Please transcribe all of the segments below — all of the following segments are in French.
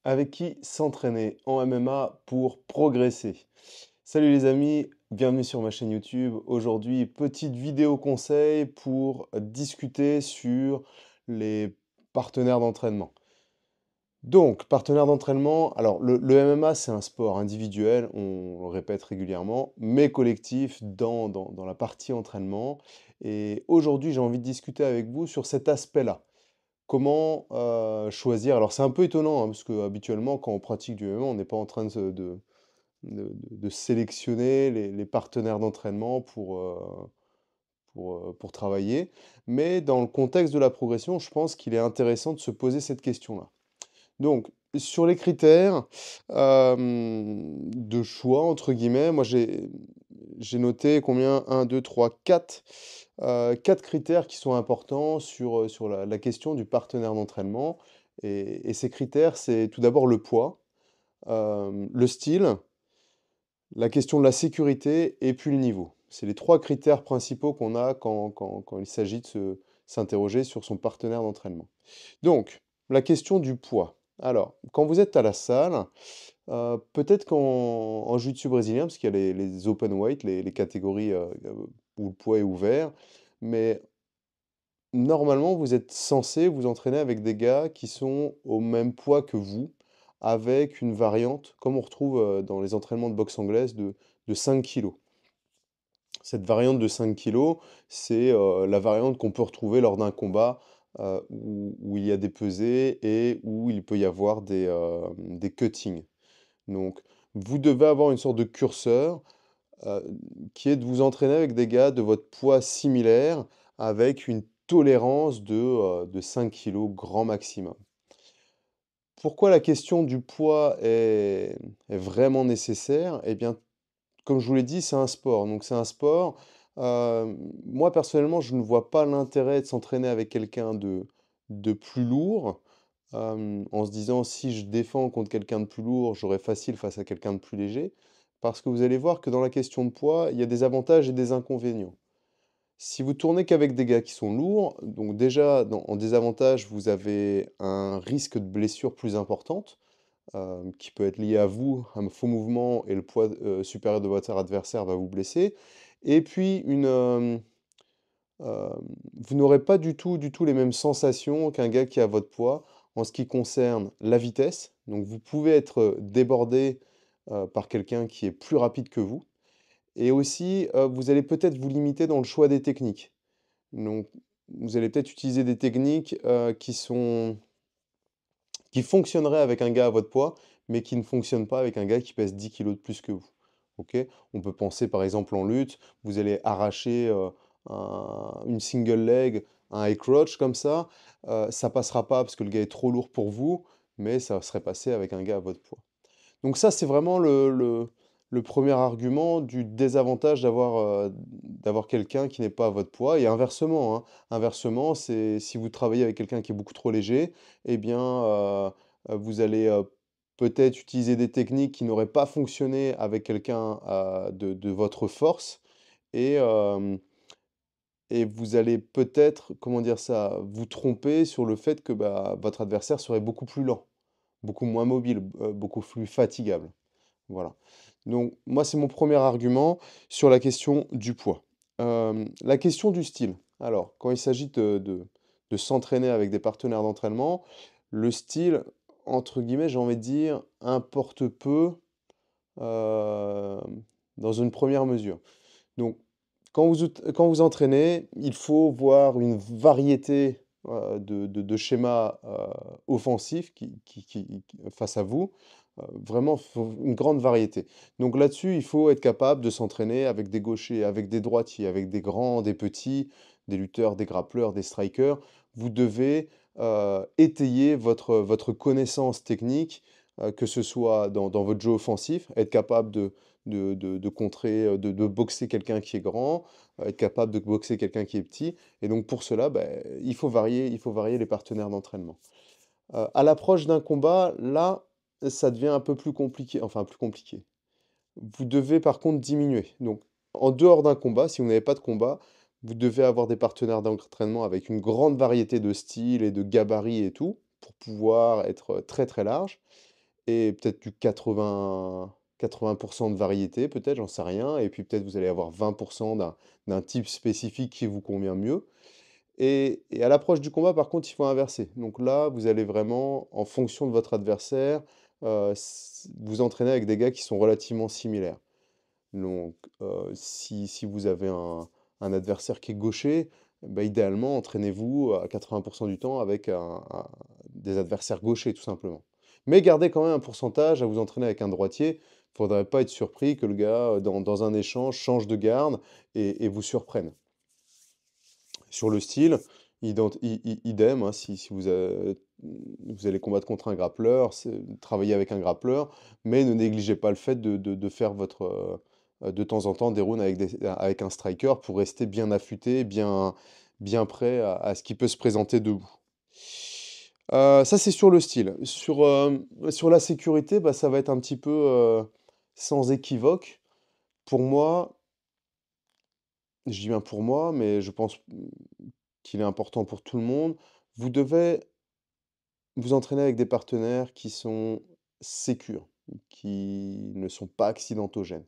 Avec qui s'entraîner en MMA pour progresser? Salut les amis, bienvenue sur ma chaîne YouTube. Aujourd'hui, petite vidéo conseil pour discuter sur les partenaires d'entraînement. Donc, partenaire d'entraînement, alors le MMA, c'est un sport individuel, on le répète régulièrement, mais collectif dans la partie entraînement. Et aujourd'hui, j'ai envie de discuter avec vous sur cet aspect-là. Comment, choisir? Alors c'est un peu étonnant, hein, parce qu'habituellement quand on pratique du MMA, on n'est pas en train de sélectionner les partenaires d'entraînement pour travailler. Mais dans le contexte de la progression, je pense qu'il est intéressant de se poser cette question-là. Donc sur les critères, de «choix» entre guillemets, moi j'ai noté combien? Un, deux, trois, 4. 4 critères qui sont importants sur la question du partenaire d'entraînement et ces critères, c'est tout d'abord le poids, le style, la question de la sécurité et puis le niveau. C'est les 3 critères principaux qu'on a quand il s'agit de se s'interroger sur son partenaire d'entraînement. Donc, la question du poids. Alors, quand vous êtes à la salle, peut-être qu'en jiu-jitsu brésilien, parce qu'il y a les open weight, les catégories, où le poids est ouvert, mais normalement, vous êtes censé vous entraîner avec des gars qui sont au même poids que vous, avec une variante, comme on retrouve dans les entraînements de boxe anglaise, de 5 kilos. Cette variante de 5 kilos, c'est la variante qu'on peut retrouver lors d'un combat où il y a des pesées et où il peut y avoir des cuttings. Donc, vous devez avoir une sorte de curseur heu, qui est de vous entraîner avec des gars de votre poids similaire, avec une tolérance de 5 kilos grand maximum. Pourquoi la question du poids est vraiment nécessaire? Eh bien, comme je vous l'ai dit, c'est un sport. Donc c'est un sport, moi personnellement, je ne vois pas l'intérêt de s'entraîner avec quelqu'un de plus lourd, en se disant: «Si je défends contre quelqu'un de plus lourd, j'aurai facile face à quelqu'un de plus léger». Parce que vous allez voir que dans la question de poids, il y a des avantages et des inconvénients. Si vous tournez qu'avec des gars qui sont lourds, donc déjà en désavantage, vous avez un risque de blessure plus importante, qui peut être lié à vous, un faux mouvement et le poids, supérieur de votre adversaire va vous blesser. Et puis vous n'aurez pas du tout les mêmes sensations qu'un gars qui a votre poids en ce qui concerne la vitesse. Donc vous pouvez être, débordé, par quelqu'un qui est plus rapide que vous et aussi, vous allez peut-être vous limiter dans le choix des techniques. Donc vous allez peut-être utiliser des techniques, qui fonctionneraient avec un gars à votre poids, mais qui ne fonctionnent pas avec un gars qui pèse 10 kilos de plus que vous. OK? On peut penser par exemple en lutte, vous allez arracher, une single leg, un high crotch comme ça passera pas parce que le gars est trop lourd pour vous, mais ça serait passé avec un gars à votre poids. Donc ça, c'est vraiment le 1er argument du désavantage d'avoir quelqu'un qui n'est pas à votre poids et inversement, hein. Inversement, c'est si vous travaillez avec quelqu'un qui est beaucoup trop léger, eh bien, vous allez, peut-être utiliser des techniques qui n'auraient pas fonctionné avec quelqu'un, de votre force et vous allez peut-être, comment dire ça? Vous tromper sur le fait que, bah, votre adversaire serait beaucoup plus lent, beaucoup moins mobile, beaucoup plus fatigable. Voilà. Donc moi, c'est mon premier argument sur la question du poids. La question du style. Alors, quand il s'agit de s'entraîner avec des partenaires d'entraînement, le style, entre guillemets, j'ai envie de dire, importe peu, dans une première mesure. Donc, quand vous entraînez, il faut voir une variété, de schémas, offensifs face à vous, vraiment faut une grande variété. Donc là-dessus, il faut être capable de s'entraîner avec des gauchers, avec des droitiers, avec des grands, des petits, des lutteurs, des grappleurs, des strikers. Vous devez, étayer votre connaissance technique, que ce soit dans votre jeu offensif, être capable de contrer, de boxer quelqu'un qui est grand, être capable de boxer quelqu'un qui est petit et donc pour cela, beh, il faut varier les partenaires d'entraînement. À l'approche d'un combat, là, ça devient un peu plus compliqué, enfin plus compliqué. Vous devez par contre diminuer. Donc en dehors d'un combat, si vous n'avez pas de combat, vous devez avoir des partenaires d'entraînement avec une grande variété de styles et de gabarits et tout, pour pouvoir être, très, très large. et peut-être du 80 de variété peut-être, j'en sais rien et puis peut-être vous allez avoir 20 d'un type spécifique qui vous convient mieux et à l'approche du combat, par contre, il faut inverser. Donc là, vous allez vraiment, en fonction de votre adversaire, vous entraîner avec des gars qui sont relativement similaires. Donc, si vous avez un adversaire qui est gaucher, bah, idéalement, entraînez-vous à 80 du temps avec des adversaires gauchers, tout simplement. Mais gardez quand même un pourcentage à vous entraîner avec un droitier. Il ne faudrait pas être surpris que le gars, dans un échange, change de garde et vous surprenne. Sur le style, idem, hein, si vous allez combattre contre un grappleur, travailler avec un grappleur, mais ne négligez pas le fait de faire de temps en temps des rounds avec un striker pour rester bien affûté, bien prêt à ce qui peut se présenter de vous. Ça, c'est sur le style. Sur la sécurité, bah, ça va être un petit peu sans équivoque. Pour moi, je dis bien pour moi, mais je pense qu'il est important pour tout le monde. Vous devez vous entraîner avec des partenaires qui sont sécures, qui ne sont pas accidentogènes.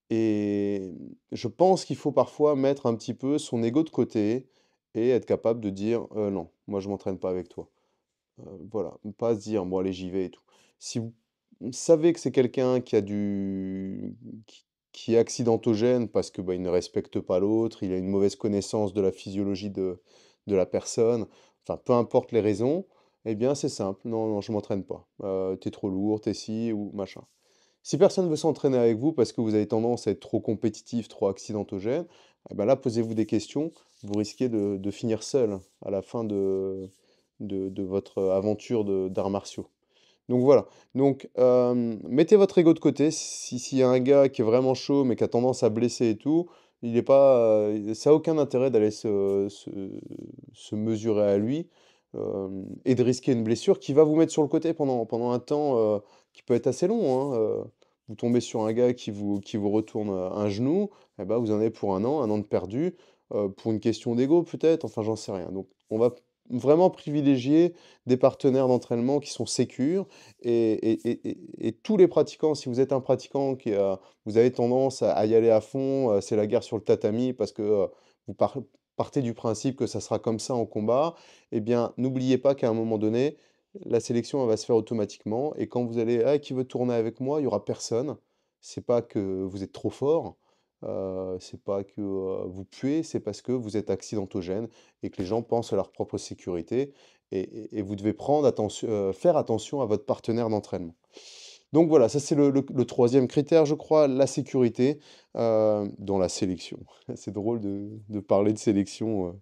Et je pense qu'il faut parfois mettre un petit peu son ego de côté et être capable de dire non, moi je m'entraîne pas avec toi. Voilà, pas se dire bon allez j'y vais et tout. Si vous savez que c'est quelqu'un qui est accidentogène parce que bah, il ne respecte pas l'autre, il a une mauvaise connaissance de la physiologie de la personne, enfin peu importe les raisons, eh bien c'est simple, non, non, je m'entraîne pas. T'es trop lourd, t'es ci ou machin. Si personne veut s'entraîner avec vous parce que vous avez tendance à être trop compétitif, trop accidentogène, eh ben là posez-vous des questions, vous risquez de finir seul à la fin de votre aventure d'arts martiaux. Donc voilà. Donc, mettez votre ego de côté. S'il y a un gars qui est vraiment chaud, mais qui a tendance à blesser et tout, il est pas, ça a aucun intérêt d'aller se mesurer à lui, et de risquer une blessure qui va vous mettre sur le côté pendant un temps, qui peut être assez long, hein, vous tombez sur un gars qui vous retourne, un genou, et bah, vous en avez pour un an de perdu, pour une question d'ego peut-être, enfin j'en sais rien. Donc on va vraiment privilégier des partenaires d'entraînement qui sont sécures et tous les pratiquants, si vous êtes un pratiquant vous avez tendance à y aller à fond, c'est la guerre sur le tatami parce que vous partez du principe que ça sera comme ça en combat, eh bien, n'oubliez pas qu'à un moment donné, la sélection elle va se faire automatiquement et quand vous allez, ah, qui veut tourner avec moi, il y aura personne. C'est pas que vous êtes trop fort, c'est pas que vous puez, c'est parce que vous êtes accidentogène et que les gens pensent à leur propre sécurité et vous devez faire attention à votre partenaire d'entraînement. Donc voilà, ça c'est le troisième critère, je crois, la sécurité dans la sélection. C'est drôle de parler de sélection,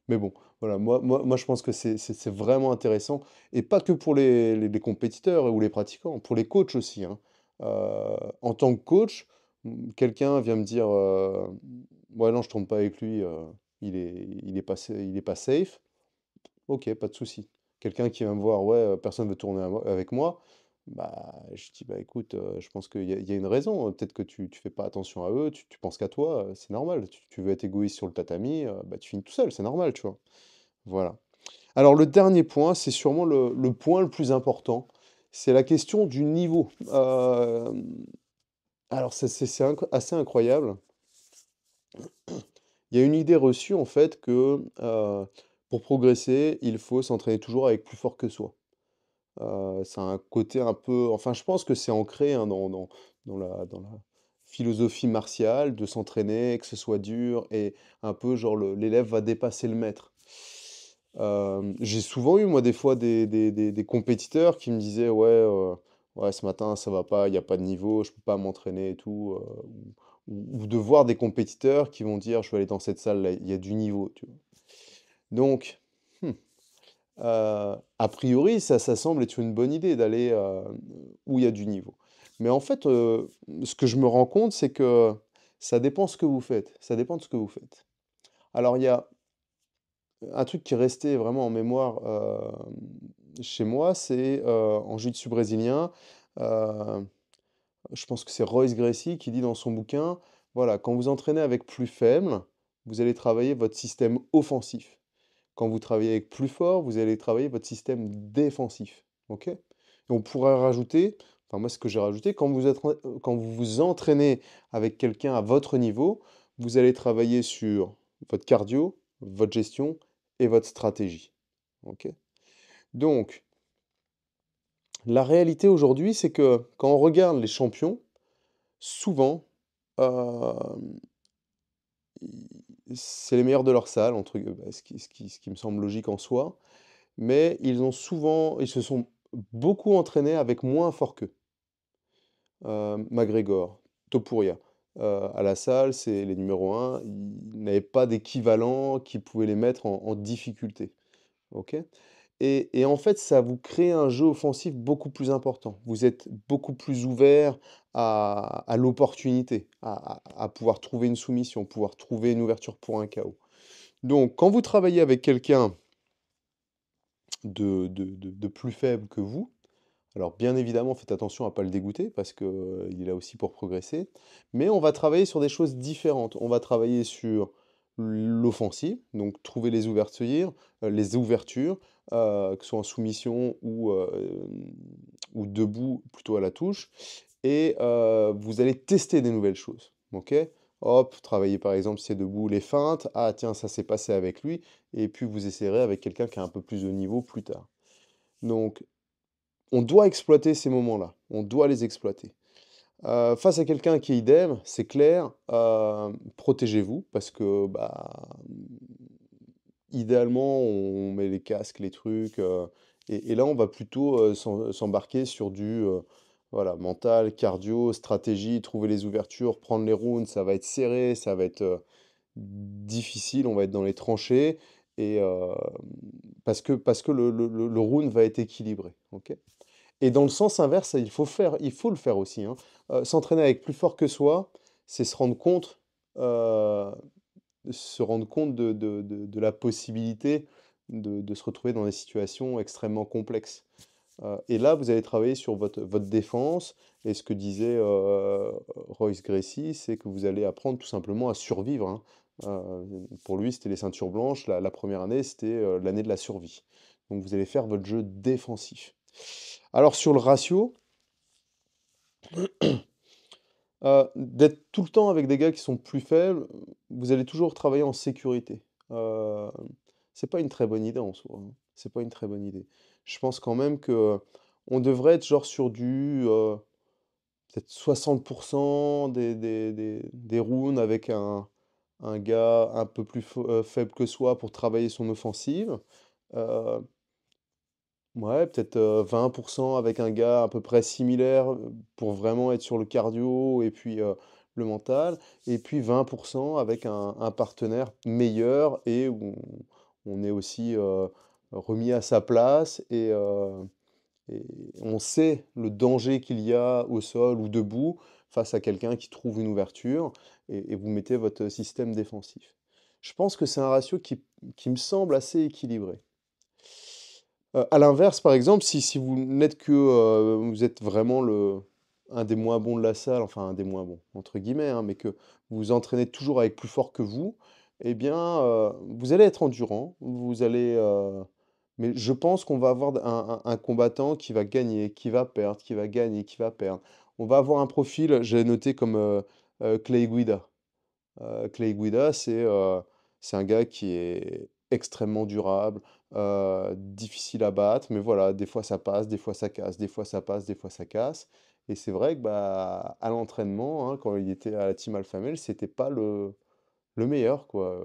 mais bon, voilà, moi je pense que c'est vraiment intéressant, et pas que pour les compétiteurs ou les pratiquants, pour les coachs aussi, hein. En tant que coach, quelqu'un vient me dire ouais, non, je tourne pas avec lui, il est pas safe. OK, pas de souci. Quelqu'un qui va me voir: «Ouais, personne veut tourner avec moi», bah, je dis: «Bah, écoute, je pense qu'il y a une raison, peut-être que tu fais pas attention à eux, tu penses qu'à toi, c'est normal. Tu veux être égoïste sur le tatami, bah, tu finis tout seul, c'est normal», tu vois? Voilà. Alors le dernier point, c'est sûrement le point le plus important, c'est la question du niveau. Alors c'est assez incroyable. Il y a une idée reçue en fait que, pour progresser, il faut s'entraîner toujours avec plus fort que soi. Ça a un côté un peu, enfin, je pense que c'est ancré, hein, dans la philosophie martiale de s'entraîner, que ce soit dur et un peu genre l'élève va dépasser le maître. J'ai souvent eu moi des fois des compétiteurs qui me disaient: «Ouais, ouais ce matin ça va pas, il y a pas de niveau, je peux pas m'entraîner et tout», ou de voir des compétiteurs qui vont dire: «Je vais aller dans cette salle là, il y a du niveau», tu vois? Donc, mmh a priori, ça semble être une bonne idée d'aller, où il y a du niveau. Mais en fait, ce que je me rends compte, c'est que ça dépend ce que vous faites, ça dépend de ce que vous faites. Alors il y a un truc qui est resté vraiment en mémoire, chez moi, c'est, en jiu-jitsu brésilien, heu, je pense que c'est Royce Gracie qui dit dans son bouquin: «Voilà, quand vous entraînez avec plus faible, vous allez travailler votre système offensif. Quand vous travaillez avec plus fort, vous allez travailler votre système défensif». OK? Et on pourrait rajouter, enfin moi ce que j'ai rajouté, quand vous vous entraînez avec quelqu'un à votre niveau, vous allez travailler sur votre cardio, votre gestion et votre stratégie. OK? Donc, la réalité aujourd'hui, c'est que quand on regarde les champions, souvent, hem, c'est les meilleurs de leur salle, entre gue bah, ce qui me semble logique en soi, mais ils se sont beaucoup entraînés avec moins fort qu'eux. McGregor, Topuria, à la salle, c'est les numéros un. Ils n'avaient pas d'équivalent qui pouvait les mettre en difficulté, OK? Et en fait, ça vous crée un jeu offensif beaucoup plus important. Vous êtes beaucoup plus ouvert à l'opportunité, à pouvoir trouver une soumission, pouvoir trouver une ouverture pour un KO. Donc quand vous travaillez avec quelqu'un de plus faible que vous, alors bien évidemment, faites attention à pas le dégoûter parce que, il est là aussi pour progresser, mais on va travailler sur des choses différentes. On va travailler sur l'offensive, donc trouver les ouvertures, que ce soit en soumission ou debout plutôt à la touche et vous allez tester des nouvelles choses, OK? Hop, travailler par exemple si c'est debout les feintes. Ah tiens, ça s'est passé avec lui et puis vous essayerez avec quelqu'un qui a un peu plus de niveau plus tard. Donc on doit exploiter ces moments-là, on doit les exploiter. Face à quelqu'un qui est idem, c'est clair, protégez-vous parce que, bah, idéalement, on met les casques, les trucs, et là, on va plutôt, s'embarquer sur voilà, mental, cardio, stratégie, trouver les ouvertures, prendre les rounds, ça va être serré, ça va être, difficile, on va être dans les tranchées et parce que le round va être équilibré, OK? Et dans le sens inverse, il faut le faire aussi, hein. S'entraîner avec plus fort que soi, c'est heu, se rendre compte de la possibilité de se retrouver dans des situations extrêmement complexes. Et là, vous allez travailler sur votre défense et ce que disait, Royce Gracie, c'est que vous allez apprendre tout simplement à survivre, hein. Pour lui, c'était les ceintures blanches, la 1re année, c'était, l'année de la survie. Donc vous allez faire votre jeu défensif. Alors sur le ratio, d'être tout le temps avec des gars qui sont plus faibles, vous allez toujours travailler en sécurité. Heu, c'est pas une très bonne idée en soi, hein. C'est pas une très bonne idée. Je pense quand même que on devrait être genre sur peut-être 60 des rounds avec un gars un peu plus faible que soi pour travailler son offensive. Heu Ouais, peut-être, 20 avec un gars à peu près similaire, pour vraiment être sur le cardio et puis, le mental et puis 20 avec un partenaire meilleur et où on est aussi, remis à sa place et on sait le danger qu'il y a au sol ou debout face à quelqu'un qui trouve une ouverture et vous mettez votre système défensif. Je pense que c'est un ratio qui me semble assez équilibré. À l'inverse, par exemple, si vous n'êtes que, vous êtes vraiment le un des moins bons de la salle, enfin «un des moins bons» entre guillemets, hein, mais que vous vous entraînez toujours avec plus fort que vous, eh bien, vous allez être endurant, vous allez, mais je pense qu'on va avoir un combattant qui va gagner, qui va perdre, qui va gagner, qui va perdre. On va avoir un profil, j'ai noté comme, Clay Guida. Clay Guida, c'est un gars qui est extrêmement durable, difficile à battre, mais voilà, des fois ça passe, des fois ça casse, des fois ça passe, des fois ça casse. Et c'est vrai que bah, à l'entraînement, hein, quand il était à la Team Alpha Male, c'était pas le meilleur, quoi,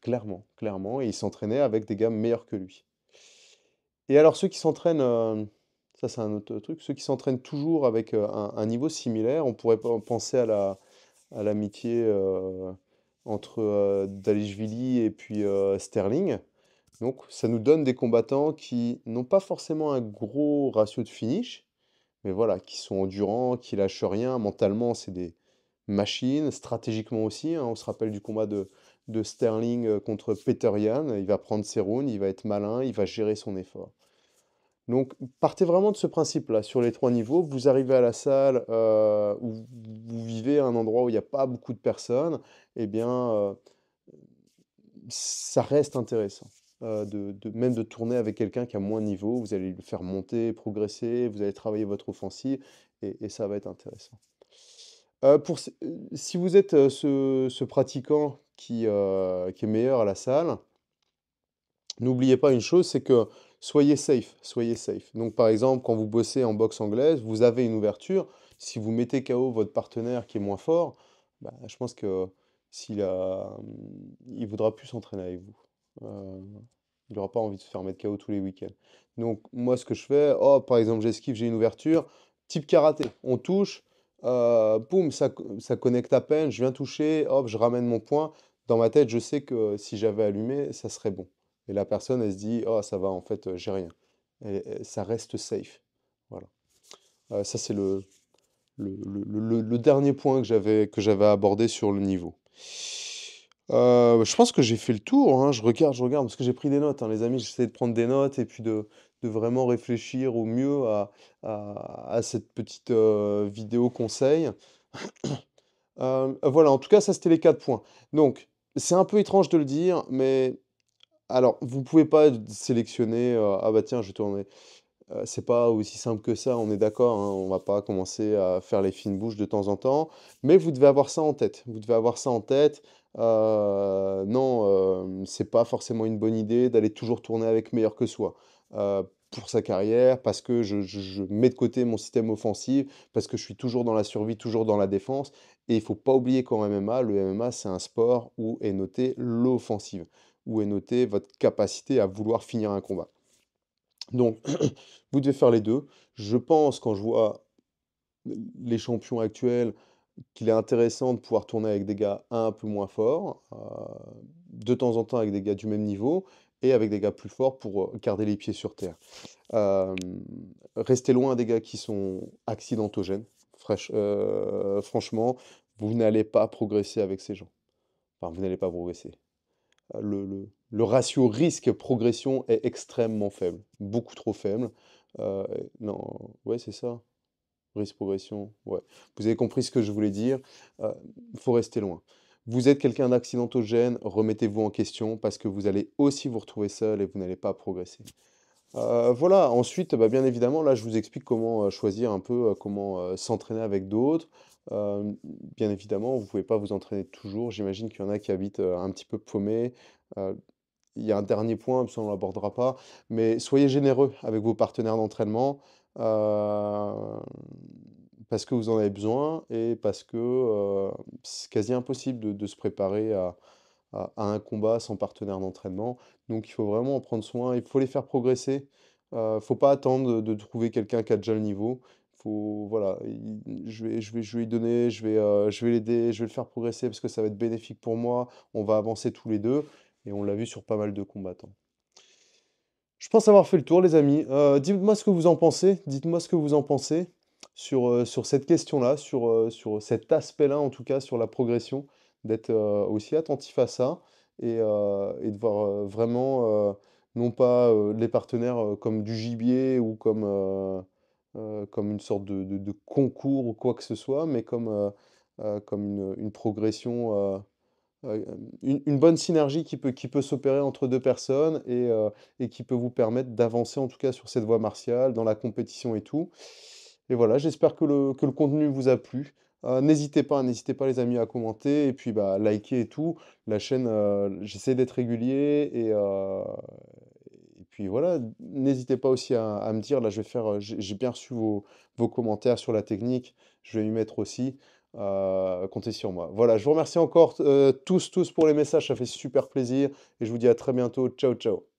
clairement, clairement. Et il s'entraînait avec des gars meilleurs que lui. Et alors ceux qui s'entraînent, ça c'est un autre truc, ceux qui s'entraînent toujours avec un niveau similaire, on pourrait penser à l'amitié, entre, Dvalishvili et puis, Sterling. Donc ça nous donne des combattants qui n'ont pas forcément un gros ratio de finish, mais voilà, qui sont endurants, qui lâchent rien. Mentalement, c'est des machines, stratégiquement aussi, hein. On se rappelle du combat de Sterling, contre Petr Yan. Il va prendre ses rounds, il va être malin, il va gérer son effort. Donc, partez vraiment de ce principe-là, sur les 3 niveaux. Vous arrivez à la salle, où vous vivez à un endroit où il y a pas beaucoup de personnes, eh bien, ça reste intéressant. même de tourner avec quelqu'un qui a moins de niveau. Vous allez le faire monter, progresser, vous allez travailler votre offensive et ça va être intéressant. Si vous êtes, ce pratiquant qui est meilleur à la salle, n'oubliez pas une chose, c'est que soyez safe, soyez safe. Donc par exemple, quand vous bossez en boxe anglaise, vous avez une ouverture. Si vous mettez KO votre partenaire qui est moins fort, bah, je pense que il voudra plus s'entraîner avec vous. Heu, il aura pas envie de se faire mettre KO tous les week-ends. Donc moi, ce que je fais, oh, par exemple, j'esquive, j'ai une ouverture, type karaté. On touche, boum, ça connecte à peine, je viens toucher, hop, je ramène mon point. Dans ma tête, je sais que si j'avais allumé, ça serait bon. Et la personne, elle se dit: «Oh ça va, en fait, j'ai rien». Et ça reste safe. Voilà. Ça c'est le dernier point que j'avais abordé sur le niveau. Je pense que j'ai fait le tour, hein. Je regarde parce que j'ai pris des notes, hein, les amis. J'essaie de prendre des notes et puis de vraiment réfléchir au mieux à cette petite, vidéo conseil. Voilà, en tout cas, ça c'était les 4 points. Donc, c'est un peu étrange de le dire, mais alors, vous pouvez pas sélectionner, «Ah bah tiens, je vais tourner». C'est pas aussi simple que ça, on est d'accord, hein. On va pas commencer à faire les fines bouches de temps en temps, mais vous devez avoir ça en tête. Vous devez avoir ça en tête. Non, c'est pas forcément une bonne idée d'aller toujours tourner avec meilleur que soi, pour sa carrière, parce que je mets de côté mon système offensif, parce que je suis toujours dans la survie, toujours dans la défense et il faut pas oublier qu'en MMA, le MMA, c'est un sport où est notée l'offensive, où est notée votre capacité à vouloir finir un combat. Donc, vous devez faire les 2. Je pense, quand je vois les champions actuels, qu'il est intéressant de pouvoir tourner avec des gars un peu moins forts, de temps en temps avec des gars du même niveau et avec des gars plus forts pour, garder les pieds sur terre. Hem, Restez loin des gars qui sont accidentogènes. Franchement, vous n'allez pas progresser avec ces gens. Enfin, vous n'allez pas progresser. Le ratio risque-progression est extrêmement faible, beaucoup trop faible. Non, ouais, c'est ça, risque-progression, ouais. Vous avez compris ce que je voulais dire, il faut rester loin. Vous êtes quelqu'un d'accidentogène, remettez-vous en question parce que vous allez aussi vous retrouver seul et vous n'allez pas progresser. Voilà, ensuite, bah, bien évidemment, là, je vous explique comment, choisir un peu, comment, s'entraîner avec d'autres. Bien évidemment, vous ne pouvez pas vous entraîner toujours. J'imagine qu'il y en a qui habitent, un petit peu paumés. Heu, il y a un dernier point, ça on l'abordera pas, mais soyez généreux avec vos partenaires d'entraînement, parce que vous en avez besoin et parce que, c'est quasi impossible de se préparer à un combat sans partenaire d'entraînement. Donc il faut vraiment en prendre soin, il faut les faire progresser. Faut pas attendre de trouver quelqu'un qui a déjà le niveau. Faut voilà, je vais lui donner, je vais l'aider, je vais le faire progresser parce que ça va être bénéfique pour moi. On va avancer tous les 2 et on l'a vu sur pas mal de combattants. Je pense avoir fait le tour les amis. Dites-moi ce que vous en pensez. Dites-moi ce que vous en pensez sur cette question-là, sur cet aspect-là en tout cas, sur la progression, d'être, aussi attentif à ça et de voir, vraiment, non pas, les partenaires, comme du gibier ou comme une sorte de concours ou quoi que ce soit, mais comme une progression, une bonne synergie qui peut s'opérer entre 2 personnes et qui peut vous permettre d'avancer en tout cas sur cette voie martiale, dans la compétition et tout. Et voilà, j'espère que le contenu vous a plu. N'hésitez pas les amis à commenter et puis, bah, liker et tout. La chaîne, j'essaie d'être régulier et puis voilà, n'hésitez pas aussi à me dire, là je vais faire, j'ai bien reçu vos commentaires sur la technique, je vais y mettre aussi. Comptez sur moi. Voilà, je vous remercie encore, tous pour les messages, ça fait super plaisir et je vous dis à très bientôt. Ciao, ciao.